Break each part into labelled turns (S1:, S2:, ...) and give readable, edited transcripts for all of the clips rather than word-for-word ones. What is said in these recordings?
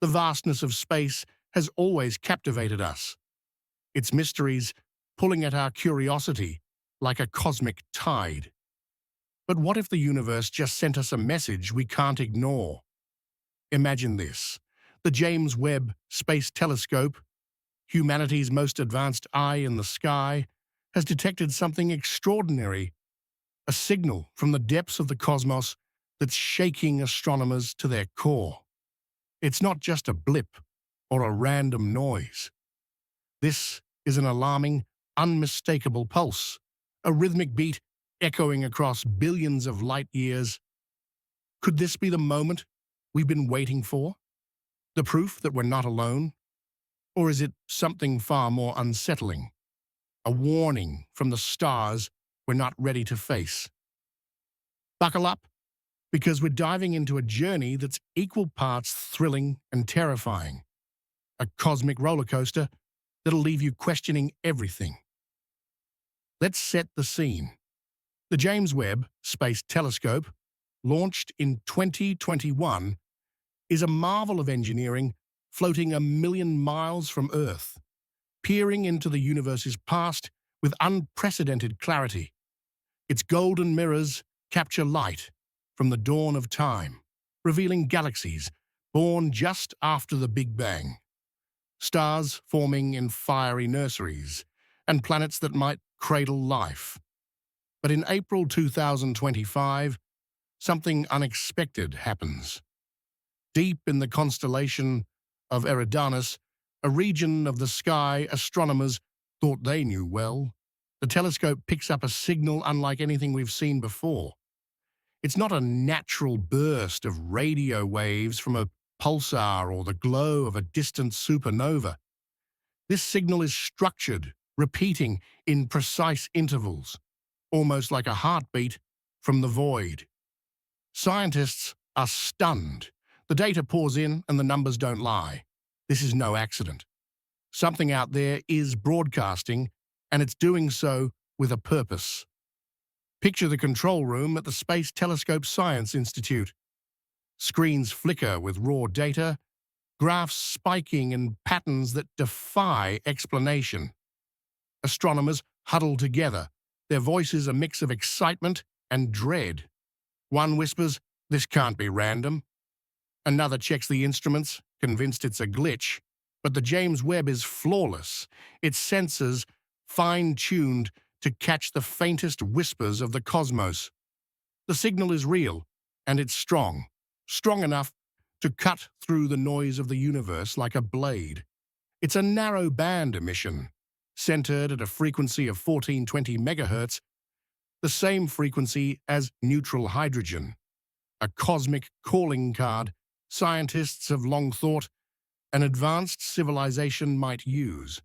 S1: The vastness of space has always captivated us, its mysteries pulling at our curiosity like a cosmic tide. But what if the universe just sent us a message we can't ignore? Imagine this. The James Webb Space Telescope, humanity's most advanced eye in the sky, has detected something extraordinary, a signal from the depths of the cosmos that's shaking astronomers to their core. It's not just a blip or a random noise. This is an alarming, unmistakable pulse, a rhythmic beat echoing across billions of light years. Could this be the moment we've been waiting for? The proof that we're not alone? Or is it something far more unsettling? A warning from the stars we're not ready to face? Buckle up, because we're diving into a journey that's equal parts thrilling and terrifying. A cosmic roller coaster that'll leave you questioning everything. Let's set the scene. The James Webb Space Telescope, launched in 2021, is a marvel of engineering floating 1 million miles from Earth, peering into the universe's past with unprecedented clarity. Its golden mirrors capture light from the dawn of time, revealing galaxies born just after the Big Bang, stars forming in fiery nurseries, and planets that might cradle life. But in April 2025, something unexpected happens. Deep in the constellation of Eridanus, a region of the sky astronomers thought they knew well, the telescope picks up a signal unlike anything we've seen before. It's not a natural burst of radio waves from a pulsar or the glow of a distant supernova. This signal is structured, repeating in precise intervals, almost like a heartbeat from the void. Scientists are stunned. The data pours in and the numbers don't lie. This is no accident. Something out there is broadcasting, and it's doing so with a purpose. Picture the control room at the Space Telescope Science Institute. Screens flicker with raw data, graphs spiking in patterns that defy explanation. Astronomers huddle together, their voices a mix of excitement and dread. One whispers, "This can't be random." Another checks the instruments, convinced it's a glitch. But the James Webb is flawless, its sensors fine-tuned to catch the faintest whispers of the cosmos. The signal is real, and it's strong enough to cut through the noise of the universe like a blade. It's a narrow-band emission, centered at a frequency of 1420 megahertz, the same frequency as neutral hydrogen, a cosmic calling card scientists have long thought an advanced civilization might use.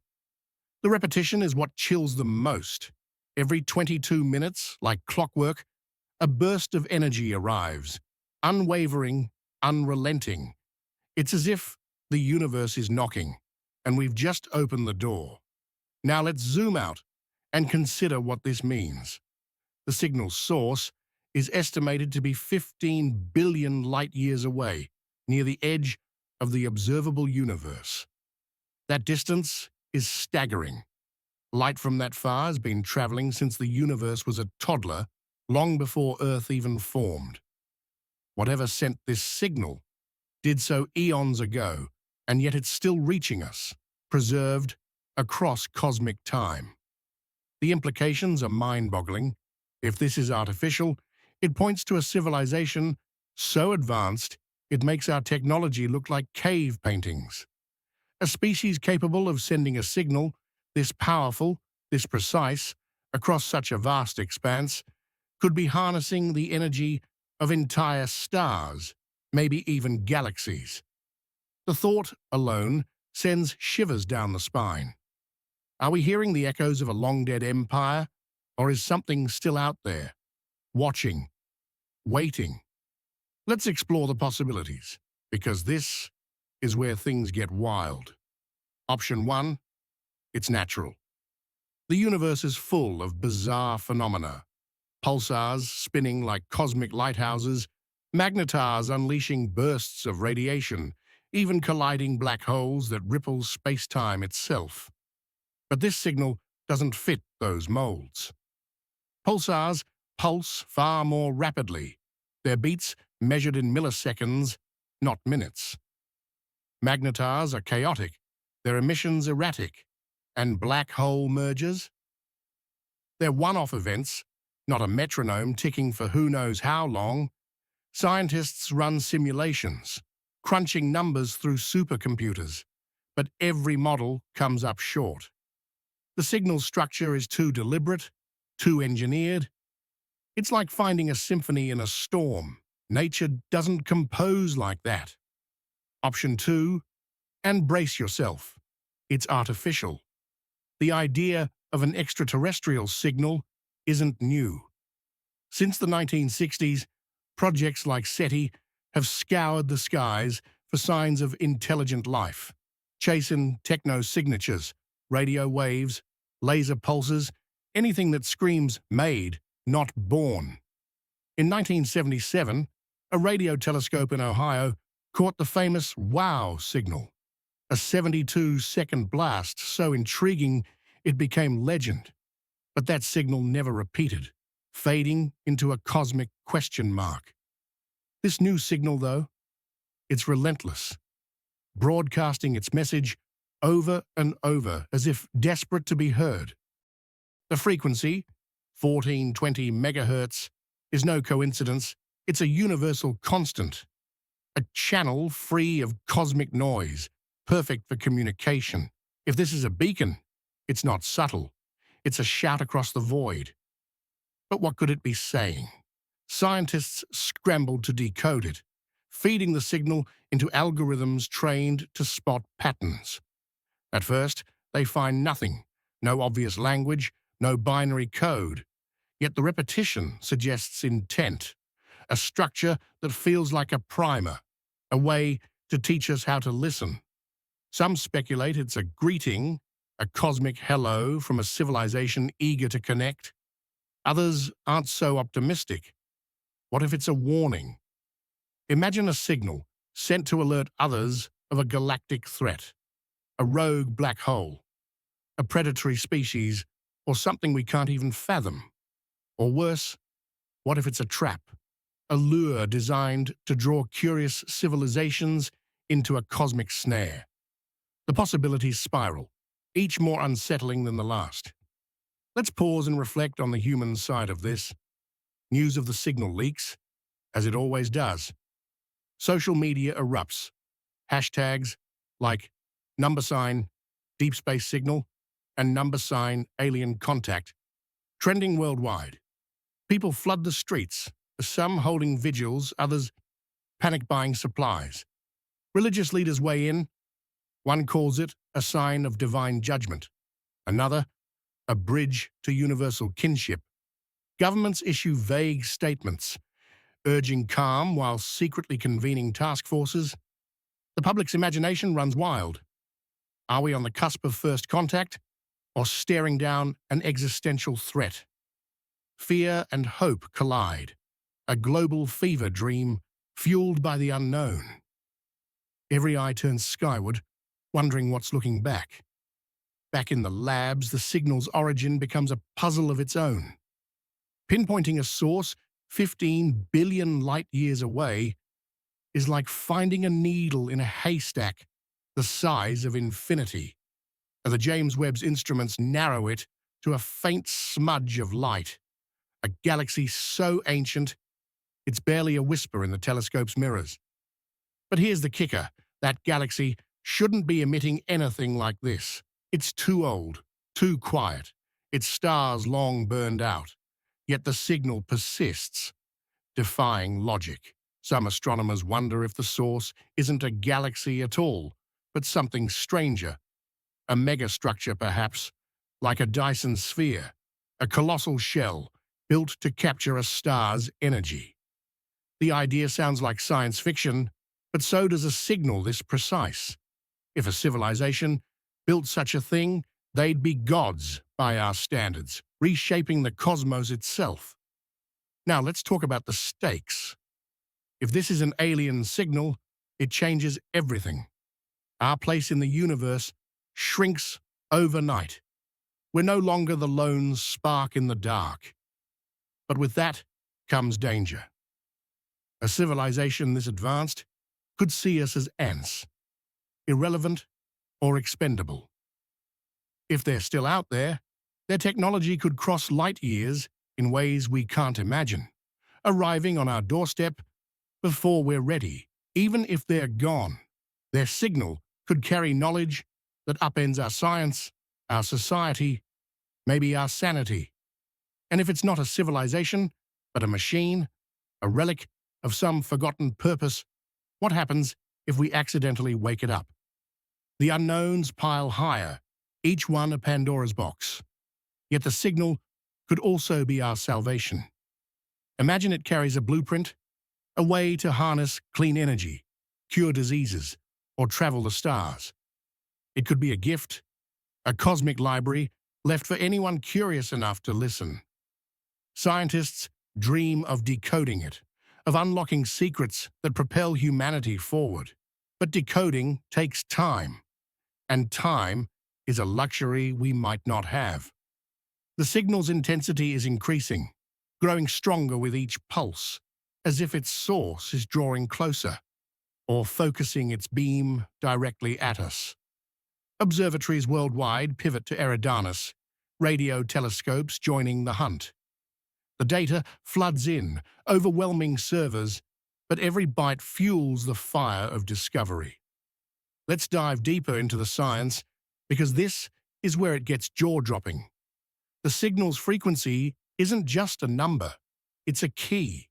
S1: The repetition is what chills them most. Every 22 minutes, like clockwork, a burst of energy arrives, unwavering, unrelenting. It's as if the universe is knocking, and we've just opened the door. Now let's zoom out and consider what this means. The signal's source is estimated to be 15 billion light-years away, near the edge of the observable universe. That distance is staggering. Light from that far has been traveling since the universe was a toddler, long before Earth even formed. Whatever sent this signal did so eons ago, and yet it's still reaching us, preserved across cosmic time. The implications are mind-boggling. If this is artificial, it points to a civilization so advanced it makes our technology look like cave paintings. A species capable of sending a signal this powerful, this precise, across such a vast expanse, could be harnessing the energy of entire stars, maybe even galaxies. The thought alone sends shivers down the spine. Are we hearing the echoes of a long-dead empire, or is something still out there, watching, waiting? Let's explore the possibilities, because this is where things get wild. Option 1. It's natural. The universe is full of bizarre phenomena. Pulsars spinning like cosmic lighthouses, magnetars unleashing bursts of radiation, even colliding black holes that ripple space-time itself. But this signal doesn't fit those molds. Pulsars pulse far more rapidly, their beats measured in milliseconds, not minutes. Magnetars are chaotic, their emissions erratic, and black hole mergers? They're one-off events, not a metronome ticking for who knows how long. Scientists run simulations, crunching numbers through supercomputers, but every model comes up short. The signal structure is too deliberate, too engineered. It's like finding a symphony in a storm. Nature doesn't compose like that. Option 2, and brace yourself. It's artificial. The idea of an extraterrestrial signal isn't new. Since the 1960s, projects like SETI have scoured the skies for signs of intelligent life, chasing techno-signatures, radio waves, laser pulses, anything that screams made, not born. In 1977, a radio telescope in Ohio caught the famous WOW signal, a 72-second blast so intriguing it became legend. But that signal never repeated, fading into a cosmic question mark. This new signal, though, it's relentless, broadcasting its message over and over as if desperate to be heard. The frequency, 1420 megahertz, is no coincidence. It's a universal constant, a channel free of cosmic noise, perfect for communication. If this is a beacon, it's not subtle. It's a shout across the void. But what could it be saying? Scientists scrambled to decode it, feeding the signal into algorithms trained to spot patterns. At first, they find nothing, no obvious language, no binary code. Yet the repetition suggests intent, a structure that feels like a primer, a way to teach us how to listen. Some speculate it's a greeting, a cosmic hello from a civilization eager to connect. Others aren't so optimistic. What if it's a warning? Imagine a signal sent to alert others of a galactic threat, a rogue black hole, a predatory species, or something we can't even fathom. Or worse, what if it's a trap, a lure designed to draw curious civilizations into a cosmic snare? The possibilities spiral, each more unsettling than the last. Let's pause and reflect on the human side of this. News of the signal leaks, as it always does. Social media erupts. Hashtags like #, deep space signal, and #, alien contact, trending worldwide. People flood the streets, some holding vigils, others panic buying supplies. Religious leaders weigh in. One calls it a sign of divine judgment. Another, a bridge to universal kinship. Governments issue vague statements, urging calm while secretly convening task forces. The public's imagination runs wild. Are we on the cusp of first contact, or staring down an existential threat? Fear and hope collide, a global fever dream fueled by the unknown. Every eye turns skyward, wondering what's looking back. Back in the labs, the signal's origin becomes a puzzle of its own. Pinpointing a source 15 billion light-years away is like finding a needle in a haystack the size of infinity. The James Webb's instruments narrow it to a faint smudge of light, a galaxy so ancient it's barely a whisper in the telescope's mirrors. But here's the kicker: that galaxy shouldn't be emitting anything like this. It's too old, too quiet, its stars long burned out. Yet the signal persists, defying logic. Some astronomers wonder if the source isn't a galaxy at all, but something stranger. A megastructure, perhaps, like a Dyson sphere, a colossal shell built to capture a star's energy. The idea sounds like science fiction, but so does a signal this precise. If a civilization built such a thing, they'd be gods by our standards, reshaping the cosmos itself. Now let's talk about the stakes. If this is an alien signal, it changes everything. Our place in the universe shrinks overnight. We're no longer the lone spark in the dark. But with that comes danger. A civilization this advanced could see us as ants, irrelevant or expendable. If they're still out there, their technology could cross light years in ways we can't imagine, arriving on our doorstep before we're ready. Even if they're gone, their signal could carry knowledge that upends our science, our society, maybe our sanity. And if it's not a civilization, but a machine, a relic of some forgotten purpose, what happens if we accidentally wake it up? The unknowns pile higher, each one a Pandora's box. Yet the signal could also be our salvation. Imagine it carries a blueprint, a way to harness clean energy, cure diseases, or travel the stars. It could be a gift, a cosmic library left for anyone curious enough to listen. Scientists dream of decoding it, of unlocking secrets that propel humanity forward. But decoding takes time, and time is a luxury we might not have. The signal's intensity is increasing, growing stronger with each pulse, as if its source is drawing closer, or focusing its beam directly at us. Observatories worldwide pivot to Eridanus, radio telescopes joining the hunt. The data floods in, overwhelming servers, but every bite fuels the fire of discovery. Let's dive deeper into the science, because this is where it gets jaw-dropping. The signal's frequency isn't just a number, it's a key.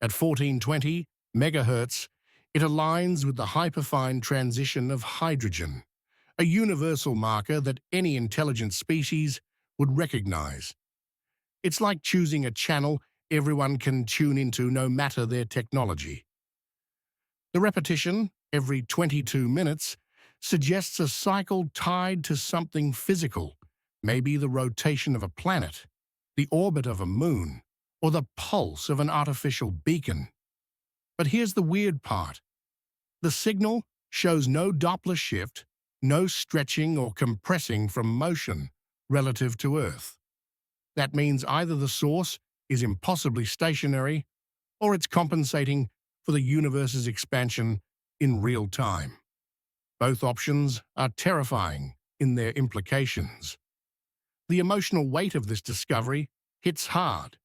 S1: At 1420 megahertz, it aligns with the hyperfine transition of hydrogen, a universal marker that any intelligent species would recognize. It's like choosing a channel everyone can tune into no matter their technology. The repetition, every 22 minutes, suggests a cycle tied to something physical, maybe the rotation of a planet, the orbit of a moon, or the pulse of an artificial beacon. But here's the weird part. The signal shows no Doppler shift, no stretching or compressing from motion relative to Earth. That means either the source is impossibly stationary, or it's compensating for the universe's expansion in real time. Both options are terrifying in their implications. The emotional weight of this discovery hits hard.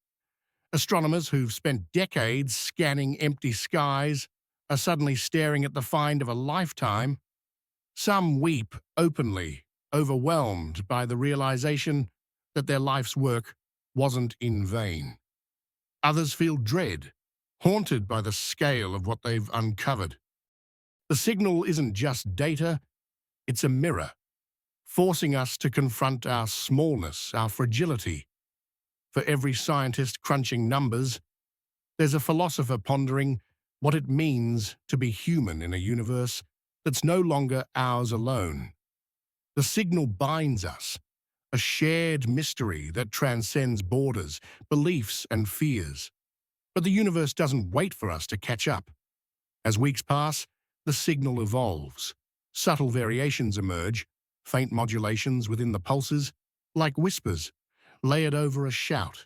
S1: Astronomers who've spent decades scanning empty skies are suddenly staring at the find of a lifetime. Some weep openly, overwhelmed by the realization that their life's work wasn't in vain. Others feel dread, haunted by the scale of what they've uncovered. The signal isn't just data, it's a mirror, forcing us to confront our smallness, our fragility. For every scientist crunching numbers, there's a philosopher pondering what it means to be human in a universe that's no longer ours alone. The signal binds us, a shared mystery that transcends borders, beliefs, and fears. But the universe doesn't wait for us to catch up. As weeks pass, the signal evolves. Subtle variations emerge, faint modulations within the pulses, like whispers, layered over a shout.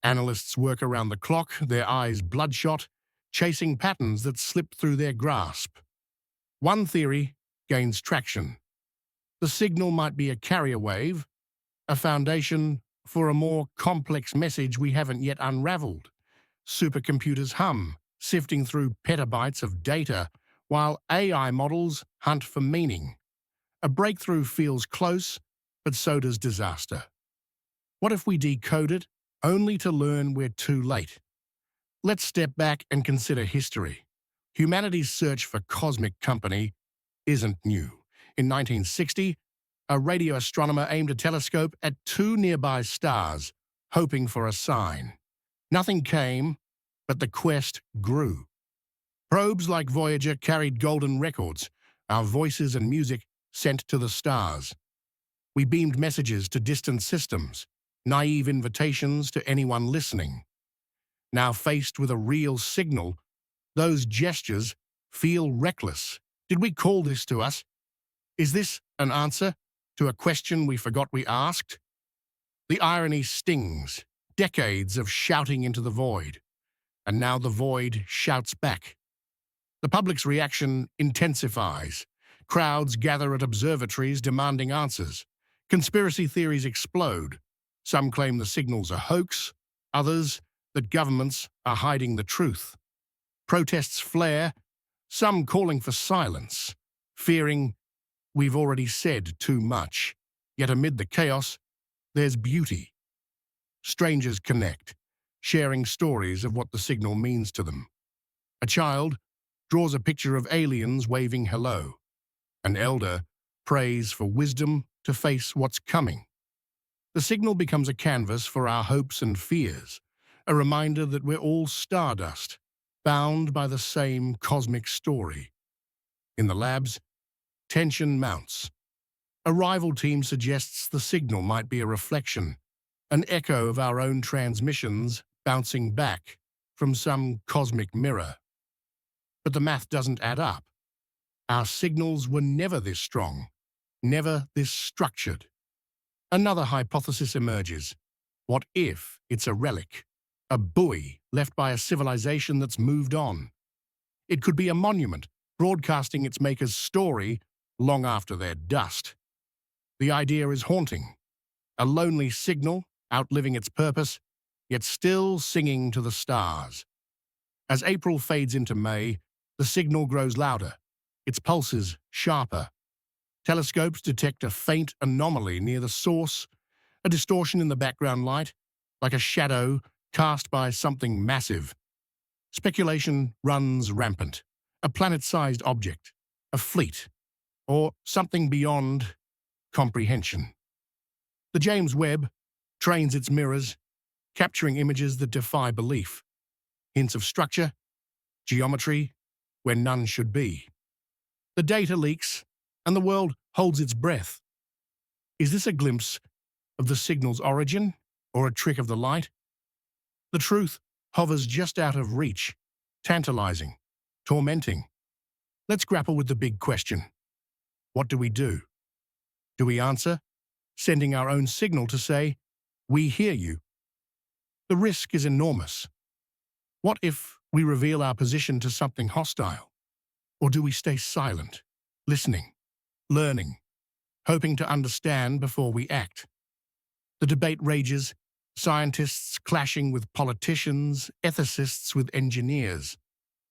S1: Analysts work around the clock, their eyes bloodshot, chasing patterns that slip through their grasp. One theory gains traction. The signal might be a carrier wave, a foundation for a more complex message we haven't yet unraveled. Supercomputers hum, sifting through petabytes of data, while AI models hunt for meaning. A breakthrough feels close, but so does disaster. What if we decode it, only to learn we're too late? Let's step back and consider history. Humanity's search for cosmic company isn't new. In 1960, a radio astronomer aimed a telescope at two nearby stars, hoping for a sign. Nothing came, but the quest grew. Probes like Voyager carried golden records, our voices and music sent to the stars. We beamed messages to distant systems, naive invitations to anyone listening. Now faced with a real signal, those gestures feel reckless. Did we call this to us? Is this an answer to a question we forgot we asked? The irony stings. Decades of shouting into the void, and now the void shouts back. The public's reaction intensifies. Crowds gather at observatories demanding answers. Conspiracy theories explode. Some claim the signal's a hoax, others that governments are hiding the truth. Protests flare, some calling for silence, fearing we've already said too much. Yet amid the chaos, there's beauty. Strangers connect, sharing stories of what the signal means to them. A child draws a picture of aliens waving hello. An elder prays for wisdom to face what's coming. The signal becomes a canvas for our hopes and fears, a reminder that we're all stardust, bound by the same cosmic story. In the labs, tension mounts. A rival team suggests the signal might be a reflection, an echo of our own transmissions bouncing back from some cosmic mirror. But the math doesn't add up. Our signals were never this strong, never this structured. Another hypothesis emerges. What if it's a relic, a buoy left by a civilization that's moved on? It could be a monument, broadcasting its maker's story long after their dust. The idea is haunting. A lonely signal, outliving its purpose, yet still singing to the stars. As April fades into May, the signal grows louder, its pulses sharper. Telescopes detect a faint anomaly near the source, a distortion in the background light, like a shadow cast by something massive. Speculation runs rampant. A planet-sized object, a fleet, or something beyond comprehension. The James Webb trains its mirrors, capturing images that defy belief. Hints of structure, geometry, where none should be. The data leaks, and the world holds its breath. Is this a glimpse of the signal's origin, or a trick of the light? The truth hovers just out of reach, tantalizing, tormenting. Let's grapple with the big question. What do we do? Do we answer, sending our own signal to say, "We hear you"? The risk is enormous. What if we reveal our position to something hostile? Or do we stay silent, listening, learning, hoping to understand before we act? The debate rages, scientists clashing with politicians, ethicists with engineers.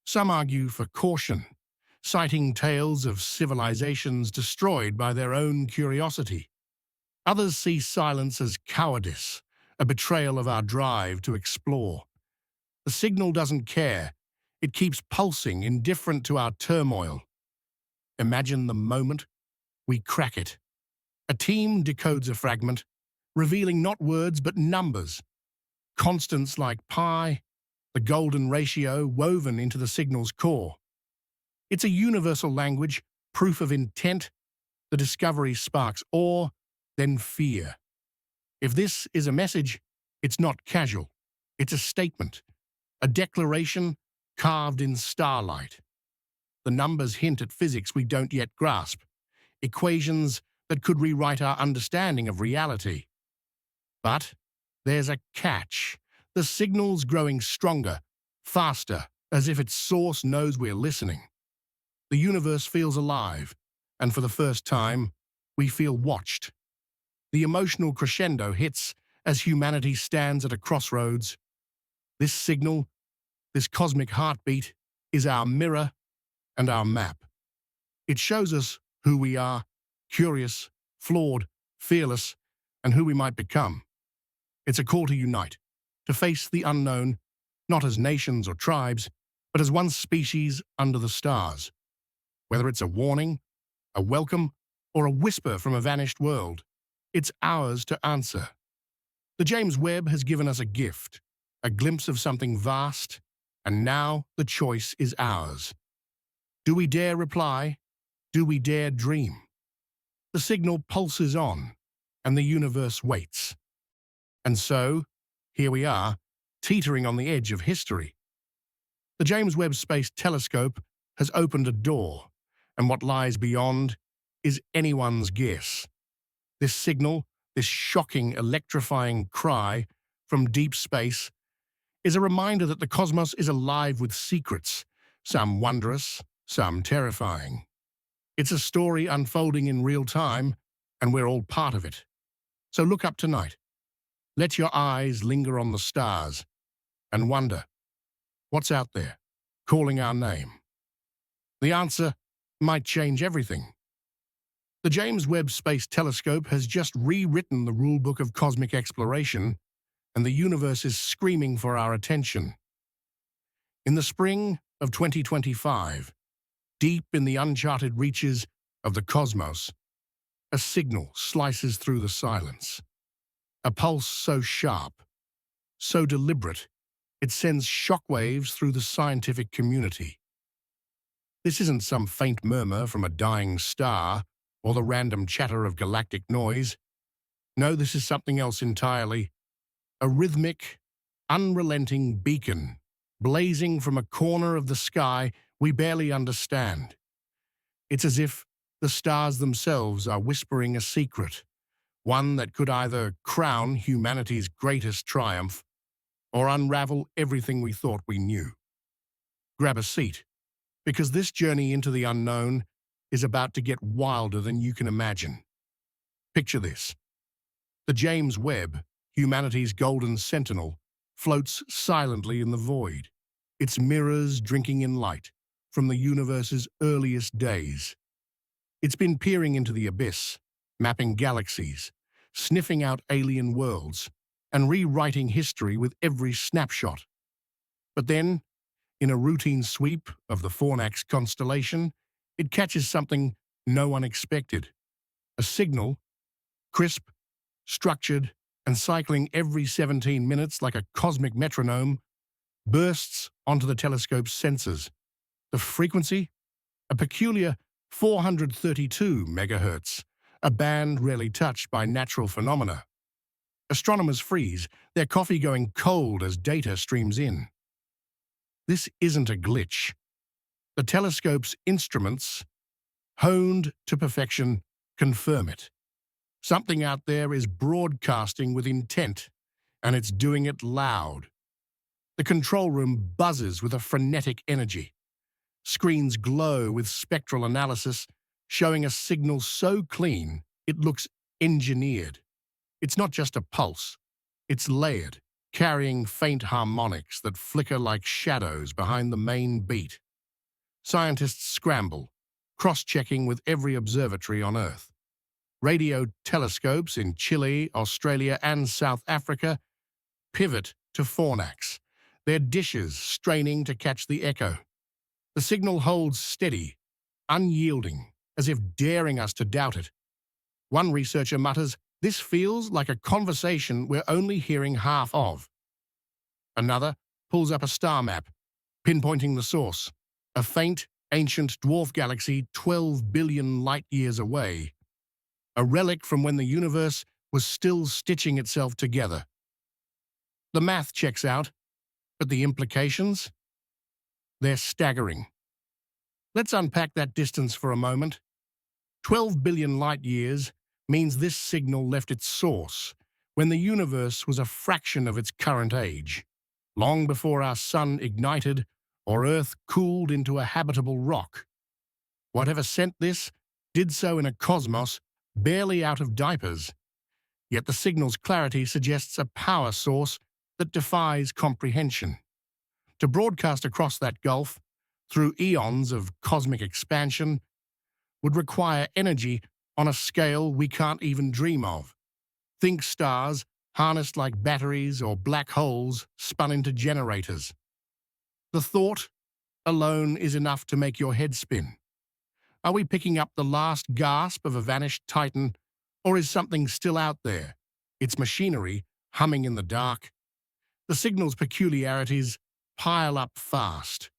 S1: Some argue for caution, citing tales of civilizations destroyed by their own curiosity. Others see silence as cowardice, a betrayal of our drive to explore. The signal doesn't care. It keeps pulsing, indifferent to our turmoil. Imagine the moment we crack it. A team decodes a fragment, revealing not words but numbers. Constants like pi, the golden ratio woven into the signal's core. It's a universal language, proof of intent. The discovery sparks awe, then fear. If this is a message, it's not casual. It's a statement, a declaration carved in starlight. The numbers hint at physics we don't yet grasp, equations that could rewrite our understanding of reality. But there's a catch. The signal's growing stronger, faster, as if its source knows we're listening. The universe feels alive, and for the first time, we feel watched. The emotional crescendo hits as humanity stands at a crossroads. This signal, this cosmic heartbeat, is our mirror and our map. It shows us who we are, curious, flawed, fearless, and who we might become. It's a call to unite, to face the unknown, not as nations or tribes, but as one species under the stars. Whether it's a warning, a welcome, or a whisper from a vanished world, it's ours to answer. The James Webb has given us a gift, a glimpse of something vast, and now the choice is ours. Do we dare reply? Do we dare dream? The signal pulses on, and the universe waits. And so, here we are, teetering on the edge of history. The James Webb Space Telescope has opened a door, and what lies beyond is anyone's guess. This signal, this shocking, electrifying cry from deep space, is a reminder that the cosmos is alive with secrets, some wondrous, some terrifying. It's a story unfolding in real time, and we're all part of it. So look up tonight. Let your eyes linger on the stars and wonder, what's out there, calling our name? The answer might change everything. The James Webb Space Telescope has just rewritten the rulebook of cosmic exploration, and the universe is screaming for our attention. In the spring of 2025, deep in the uncharted reaches of the cosmos, a signal slices through the silence. A pulse so sharp, so deliberate, it sends shockwaves through the scientific community. This isn't some faint murmur from a dying star or the random chatter of galactic noise. No, this is something else entirely. A rhythmic, unrelenting beacon, blazing from a corner of the sky we barely understand. It's as if the stars themselves are whispering a secret, one that could either crown humanity's greatest triumph or unravel everything we thought we knew. Grab a seat, because this journey into the unknown is about to get wilder than you can imagine. Picture this. The James Webb, humanity's golden sentinel, floats silently in the void, its mirrors drinking in light from the universe's earliest days. It's been peering into the abyss, mapping galaxies, sniffing out alien worlds, and rewriting history with every snapshot. But then, in a routine sweep of the Fornax constellation, it catches something no one expected. A signal, crisp, structured, and cycling every 17 minutes like a cosmic metronome, bursts onto the telescope's sensors. The frequency? A peculiar 432 megahertz, a band rarely touched by natural phenomena. Astronomers freeze, their coffee going cold as data streams in. This isn't a glitch. The telescope's instruments, honed to perfection, confirm it. Something out there is broadcasting with intent, and it's doing it loud. The control room buzzes with a frenetic energy. Screens glow with spectral analysis, showing a signal so clean it looks engineered. It's not just a pulse. It's layered, carrying faint harmonics that flicker like shadows behind the main beat. Scientists scramble, cross-checking with every observatory on Earth. Radio telescopes in Chile, Australia, and South Africa pivot to Fornax, their dishes straining to catch the echo. The signal holds steady, unyielding, as if daring us to doubt it. One researcher mutters, "This feels like a conversation we're only hearing half of." Another pulls up a star map, pinpointing the source, a faint, ancient dwarf galaxy 12 billion light-years away, a relic from when the universe was still stitching itself together. The math checks out, but the implications? They're staggering. Let's unpack that distance for a moment. 12 billion light-years means this signal left its source when the universe was a fraction of its current age, long before our sun ignited or Earth cooled into a habitable rock. Whatever sent this did so in a cosmos barely out of diapers, yet the signal's clarity suggests a power source that defies comprehension. To broadcast across that gulf, through eons of cosmic expansion, would require energy on a scale we can't even dream of. Think stars harnessed like batteries or black holes spun into generators. The thought alone is enough to make your head spin. Are we picking up the last gasp of a vanished titan, or is something still out there, its machinery humming in the dark? The signal's peculiarities pile up fast.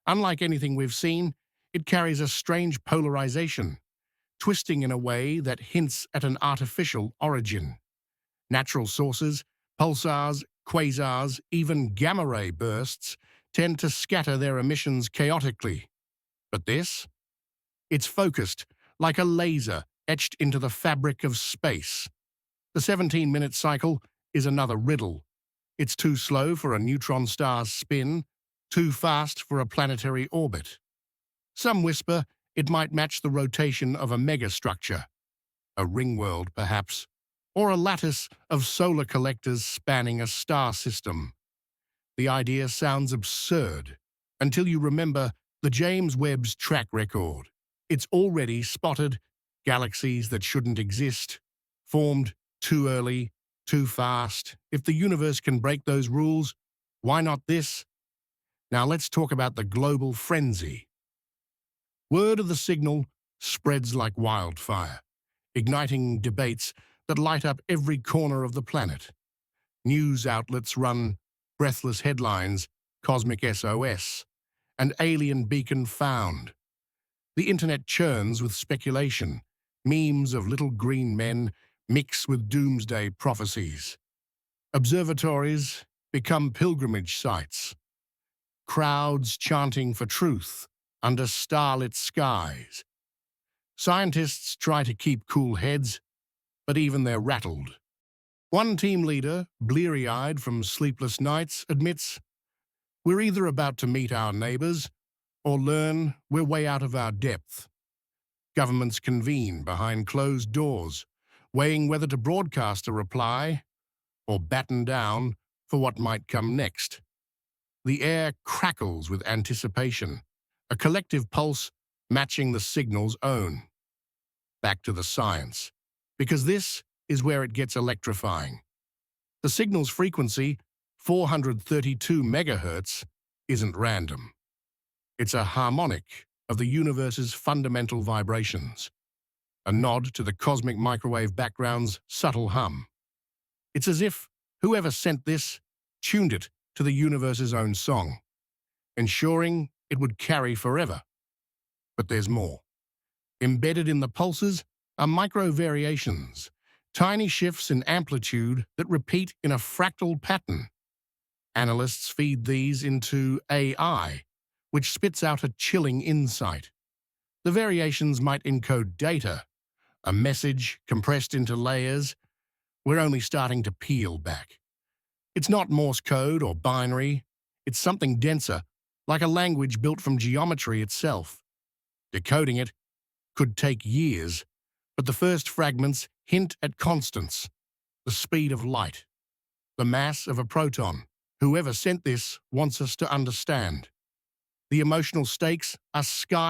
S1: Unlike anything we've seen, it carries a strange polarization, twisting in a way that hints at an artificial origin. Natural sources, pulsars, quasars, even gamma-ray bursts tend to scatter their emissions chaotically. But this? It's focused, like a laser etched into the fabric of space. The 17-minute cycle is another riddle. It's too slow for a neutron star's spin, too fast for a planetary orbit. Some whisper it might match the rotation of a megastructure, a ring world perhaps, or a lattice of solar collectors spanning a star system. The idea sounds absurd until you remember the James Webb's track record. It's already spotted galaxies that shouldn't exist, formed too early, too fast. If the universe can break those rules, why not this? Now let's talk about the global frenzy. Word of the signal spreads like wildfire, igniting debates that light up every corner of the planet. News outlets run breathless headlines, cosmic SOS, and alien beacon found. The internet churns with speculation. Memes of little green men mix with doomsday prophecies. Observatories become pilgrimage sites. Crowds chanting for truth under starlit skies. Scientists try to keep cool heads, but even they're rattled. One team leader, bleary-eyed from sleepless nights, admits, "We're either about to meet our neighbors or learn we're way out of our depth." Governments convene behind closed doors, weighing whether to broadcast a reply or batten down for what might come next. The air crackles with anticipation, a collective pulse matching the signal's own. Back to the science, because this is where it gets electrifying. The signal's frequency, 432 megahertz, isn't random. It's a harmonic of the universe's fundamental vibrations, a nod to the cosmic microwave background's subtle hum. It's as if whoever sent this tuned it to the universe's own song, ensuring it would carry forever. But there's more. Embedded in the pulses are micro-variations, tiny shifts in amplitude that repeat in a fractal pattern. Analysts feed these into AI, which spits out a chilling insight. The variations might encode data, a message compressed into layers we're only starting to peel back. It's not Morse code or binary, it's something denser, like a language built from geometry itself. Decoding it could take years, but the first fragments hint at constants, the speed of light, the mass of a proton. Whoever sent this wants us to understand. The emotional stakes are sky